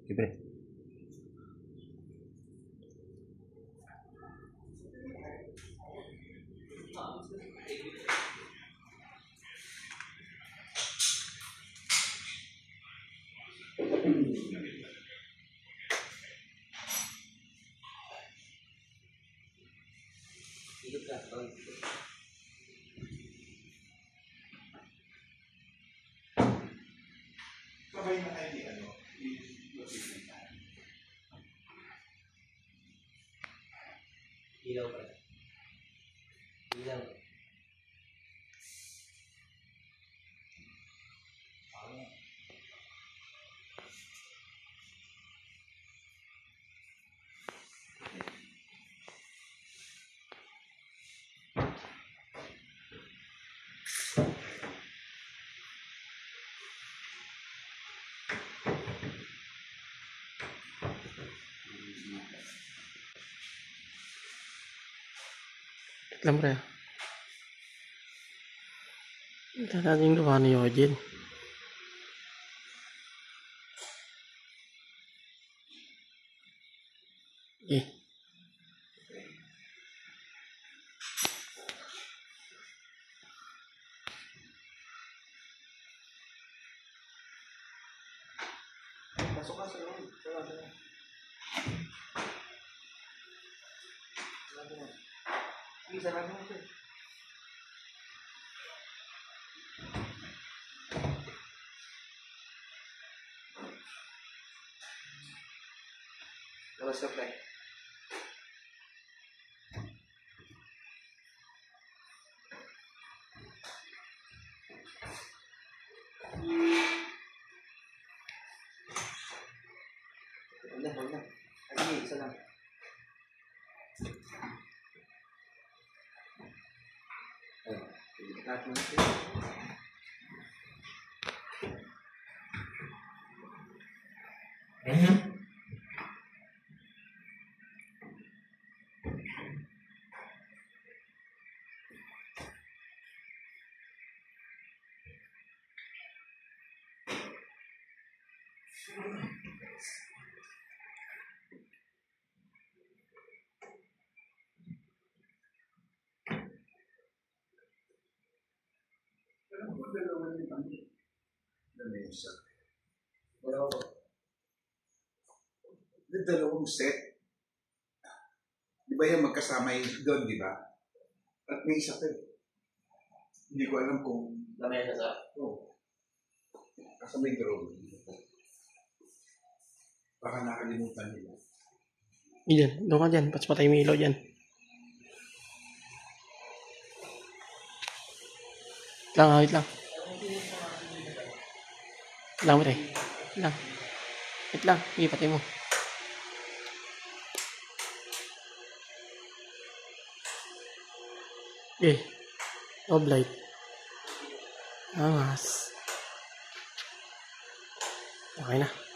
Libre. Sabay na kayo di Ilaw pa. Ilaw. Lang pre. Ito natin gawa ni Eugene. Pasok ka sa loob. Sarado mo. Sarado mo. Sige, sarado mo ito. Labas ka, pre. Huwag na. Sige, isa lang. Ayun. Lahat mo na ito. Lamesa. Dalawang set. Di ba yung magkasama yung doon, di ba? At may isa pa. Hindi ko alam kung... Lamesa sa? Oo. Kasama yung drone. Baka nakalimutan nila. Diyan, doon ka dyan. Patay mo ilaw dyan. Wait lang. Lang pre. Wait lang. Sige, patay mo. Oblight. Angas. Okay na.